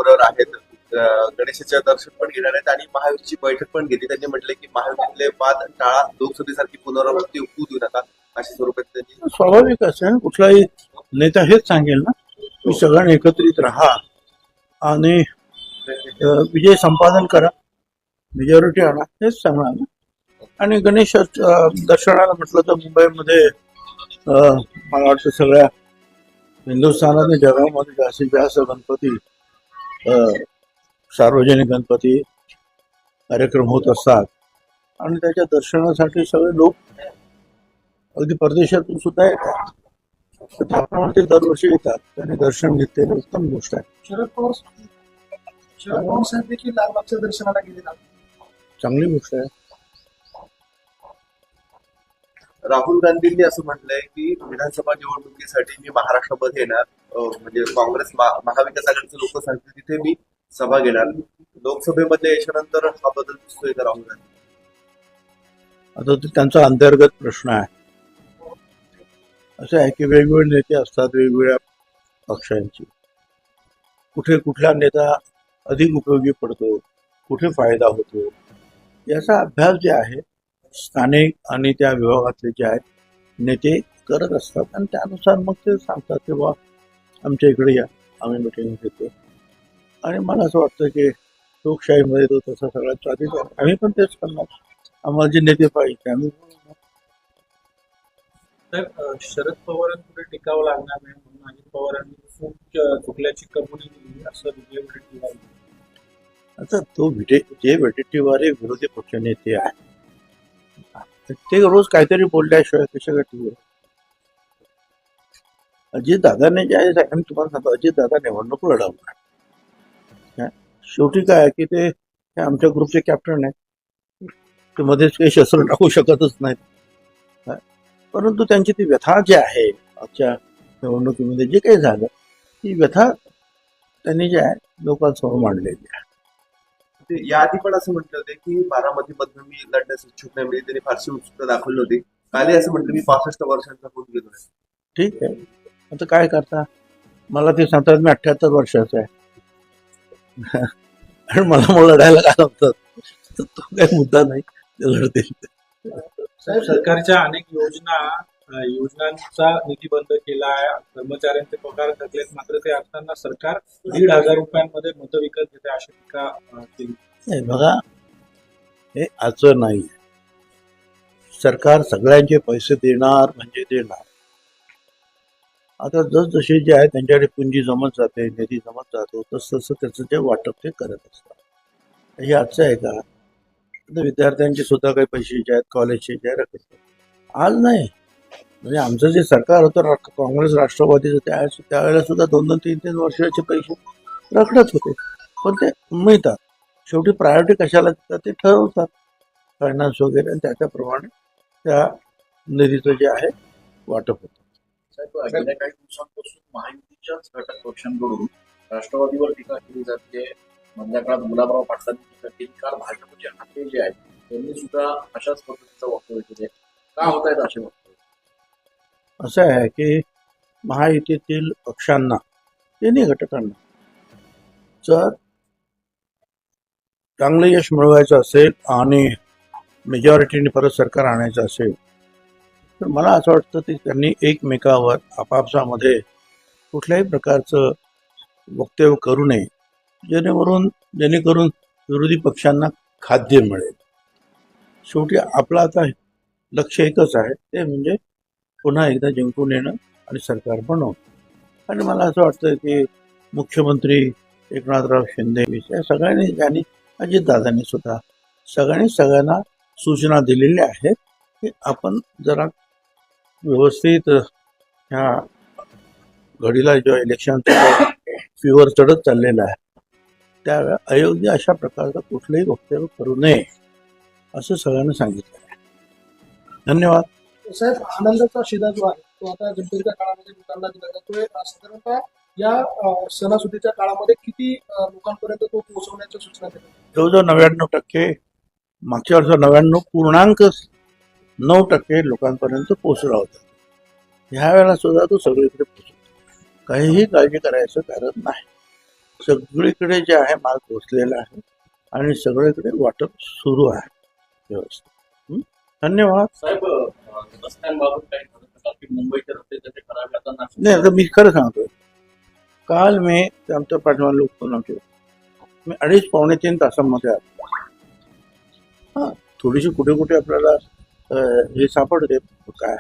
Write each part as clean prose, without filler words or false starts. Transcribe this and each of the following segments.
दौऱ्यावर आहेत. गणेशाच्या दर्शन पण घेणार आहेत आणि महायुतीची बैठक पण घेतली. त्यांनी म्हटले की महायुतीतले वाद टाळा, लोकसभेसारखी पुनरावृत्ती होऊ देऊ नका, अशा स्वरूपात त्यांनी. स्वाभाविक असेल, कुठलाही नेता हेच सांगेल ना की सगळ्यांनी एकत्रित राहा आणि विजय संपादन करा, मेजॉरिटी आणा, हेच सांगणार ना. आणि गणेश दर्शनाला म्हटलं तर मुंबईमध्ये मला वाटतं सगळ्या हिंदुस्थानाने जगामध्ये जास्तीत जास्त गणपती, सार्वजनिक गणपती कार्यक्रम होत असतात आणि त्याच्या दर्शनासाठी सगळे लोक अगदी परदेशातून सुद्धा येतात. तर त्याप्रमाणे ते दरवर्षी येतात, त्यांनी दर्शन घेतलेलं उत्तम गोष्ट आहे. शरद पवार साहेब देखील लालबागच्या दर्शनाला गेले, चांगली गोष्ट आहे. राहुल गांधींनी असं म्हटलंय की विधानसभा निवडणुकीसाठी मी महाराष्ट्रामध्ये येणार, म्हणजे काँग्रेस महाविकास आघाडीचे लोक सांगतील तिथे मी सभा घेणार. लोकसभेमध्ये याच्यानंतर हा बदल दिसतोय का राहुल गांधी? आता तो त्यांचा अंतर्गत प्रश्न आहे. असं आहे की वेगवेगळे नेते असतात वेगवेगळ्या पक्षांची. कुठे कुठला नेता अधिक उपयोगी पडतो, कुठे फायदा होतो, याचा अभ्यास जे आहे स्थानिक आणि त्या विभागातले जे आहेत नेते करत असतात आणि त्यानुसार मग ते सांगतात की बा आमच्या इकडे या, आम्ही मिटिंग घेतो. आणि मला असं वाटतं की लोकशाहीमध्ये तो तसा सगळ्यात चालू आहे. आम्ही पण तेच करणार. आम्हाला जे नेते पाहिजे आम्ही. शरद पवारांपुढे टिकावं लागणार नाही म्हणून अजित पवारांनी खूप चुकल्याची कबुली दिली असं विजय वडेट्टीवार. आता तो जे वडेट्टीवार विरोधी पक्ष नेते आहे ते रोज काहीतरी बोलल्याशिवाय कशा टीव्हीवर. अजित दादाने जे आहे मी तुम्हाला सांगतो, अजित दादा निवडणूक लढवणार. शेवटी काय आहे की ते आमच्या ग्रुपचे कॅप्टन आहेत, ते मध्येच काही शस्त्र टाकू शकतच नाहीत. परंतु त्यांची ती व्यथा जी आहे आजच्या निवडणुकीमध्ये जे काही झालं ती व्यथा त्यांनी जे आहे लोकांसमोर मांडलेली आहे. याआधी पण असं म्हटलं होते की बारामतीमधून मी लढण्यास इच्छुक नाही, म्हणजे त्यांनी फारशी उत्सुकता दाखवली होती. कालही असं म्हटलं मी 65 वर्षांचा होऊन गेलोय. ठीक आहे, आता काय करता. मला ते सांगतात मी 78 वर्षाचा आहे आणि मला लढायला काय लागतात, तर तो काही मुद्दा नाही, ते लढतील. साहेब, सरकारच्या अनेक योजनांचा निधी बंद केला आहे, कर्मचाऱ्यांचे पगार थकलेत, मात्र ते असताना सरकार 1,500 रुपयांमध्ये मतं विकत घेते अशी टीका केली. बघा, हे आजचं नाही. सरकार सगळ्यांचे पैसे देणार म्हणजे देणार. आता जसजसे जे आहे त्यांच्याकडे पुंजी जमत जाते, निधी जमत जातो, तसं त्याचं जे वाटप ते करत असतात. हे आजचं आहे का? आता विद्यार्थ्यांचे सुद्धा काही पैसे जे आहेत कॉलेजचे जे रखत आज नाही. म्हणजे आमचं जे सरकार होतं काँग्रेस राष्ट्रवादीचं त्यावेळेला सुद्धा 2-2, 3-3 वर्षाचे पैसे रखडत होते, पण ते मिळतात. शेवटी प्रायोरिटी कशाला देतात ते ठरवतात फायनान्स वगैरे, आणि त्याच्याप्रमाणे त्या निधीचं जे आहे वाटप होतं. साहेब, गेल्या काही दिवसांपासून महायुतीच्याच घटक पक्षांकडून राष्ट्रवादीवर टीका केली जाते. मधल्या काळात गुलाबराव पाटलांनी टीका केली. काल भाजपचे हाके जे आहेत त्यांनी सुद्धा अशाच पद्धतीचं वक्तव्य केले. का होत आहेत असे वक्तव्य? असं आहे की महायुतीतील पक्षांना, तिन्ही घटकांना जर चांगलं यश मिळवायचं असेल आणि मेजॉरिटीने परत सरकार आणायचं असेल तर मला असं वाटतं की त्यांनी एकमेकावर आपापसामध्ये कुठल्याही प्रकारचं वक्तव्य करू नये, जेणेकरून विरोधी पक्षांना खाद्य मिळेल. शेवटी आपलं आता लक्ष एकच आहे, ते म्हणजे पुन्हा एकदा जिंकून येणं आणि सरकार बनवणं. आणि मला असं वाटतं की मुख्यमंत्री एकनाथराव शिंदे या सगळ्यांनी, ज्यांनी अजितदादांनी सुद्धा सगळ्यांना सूचना दिलेल्या आहेत की आपण जरा व्यवस्थित ह्या घडीला जो इलेक्शनचा फीवर चढत चाललेला आहे त्या अयोग्य अशा प्रकारचं कुठलंही वक्तव्य करू नये असं सगळ्यांना सांगितलं आहे. धन्यवाद. साहेब, आनंदाचा शिदा जो आहे तो आता गणपतीच्या काळामध्ये लोकांना दिला जातोय. साधारणतः या सणासुदीच्या काळामध्ये किती लोकांपर्यंत तो पोहोचवण्याच्या सूचना देतात? जवळजवळ 99%, मागच्या वर्षी 99.9% लोकांपर्यंत पोहोचला होता. ह्या वेळेला सुद्धा तो सगळीकडे पोहोचतो. काहीही काळजी करायचं कारण नाही. सगळीकडे जे आहे माल पोचलेला आहे आणि सगळीकडे वाटप सुरू आहे व्यवस्थित. धन्यवाद. साहेब रस्त्यांबाबत काही ठरवलं की मुंबईचे रस्ते जसे खराब आता नाशिक नाही आता मी खरं सांगतो, काल मी आमच्या पाठीमागे लोक फोन केला, मी 2.5-3 तासांमध्ये आलो. हां, थोडीशी कुठे कुठे आपल्याला हे सापडते काय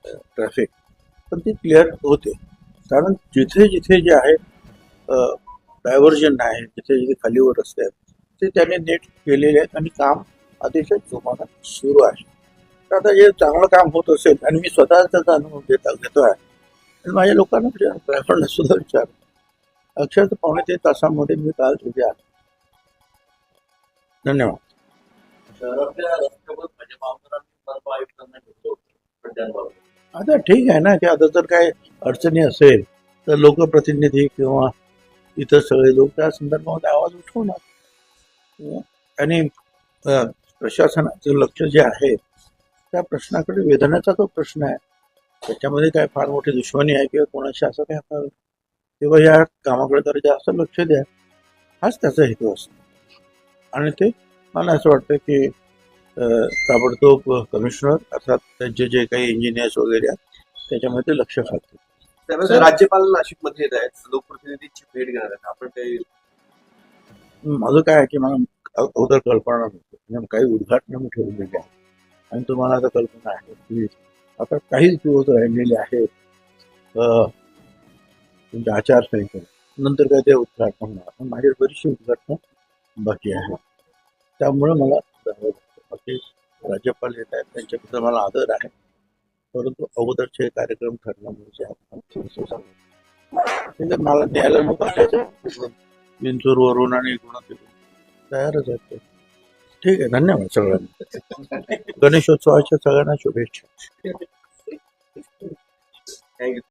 ट्रॅफिक, पण ती क्लिअर होते. कारण जिथे जिथे जे आहे डायव्हर्जन आहे, जिथे जिथे खालीवर रस्ते आहेत ते त्याने नीट केलेले आहेत आणि काम अतिशय जोमानं सुरू आहे. तर आता जे चांगलं काम होत असेल आणि मी स्वतः त्याचा अनुभव घेतो आहे, आणि माझ्या लोकांना ड्रायव्हरला सुद्धा विचार अक्षरशः 2.5-3 तासांमध्ये मी काल तुझे आलो. धन्यवाद. शहरातल्या रस्त्यावर भाजप आमदारांनी सर्व आयुक्तांना घेतलं होतं खड्ड्यांबाबत. आता ठीक आहे ना, की आता जर काय अडचणी असेल तर लोकप्रतिनिधी किंवा इतर सगळे लोक त्या संदर्भामध्ये आवाज उठवणार. आणि प्रशासनाचं लक्ष जे आहे त्या प्रश्नाकडे वेधण्याचा तो प्रश्न आहे. त्याच्यामध्ये काय फार मोठी दुश्मनी आहे किंवा कोणाशी असं काय असावं किंवा या कामाकडे तर जास्त लक्ष द्या, हाच त्याचा हेतू असतो. आणि ते मला असं वाटतं की ताबडतोब कमिशनर अर्थात त्यांचे जे काही इंजिनियर्स वगैरे आहेत त्याच्यामध्ये लक्ष घालतील. त्यावेळेस राज्यपाल नाशिकमध्ये येत आहेत, लोकप्रतिनिधीची भेट घेणार आहेत. आपण काही माझं काय आहे की मला अगोदर कल्पना नव्हती, म्हणजे काही उद्घाटनं मी ठेवलेली आहे आणि तुम्हाला आता कल्पना आहे की आता काहीच दिवस राहिलेले आहेत तुमच्या आचारसंहिता नंतर काय ते उद्घाटन होणार, पण माझी बरीचशी उद्घाटनं बाकी आहे. त्यामुळे मला जावं लागतं. बाकी राज्यपाल येत आहेत त्यांच्याबद्दल मला आदर आहे, परंतु अगोदरचे कार्यक्रम ठरल्यामुळे जे आहेत मला द्यायला नको असायचं विंचूरवरून आणि इकडून तयारच आहेत ते. ठीक आहे, धन्यवाद सगळ्यांना. गणेशोत्सवाच्या सगळ्यांना शुभेच्छा. थँक्यू.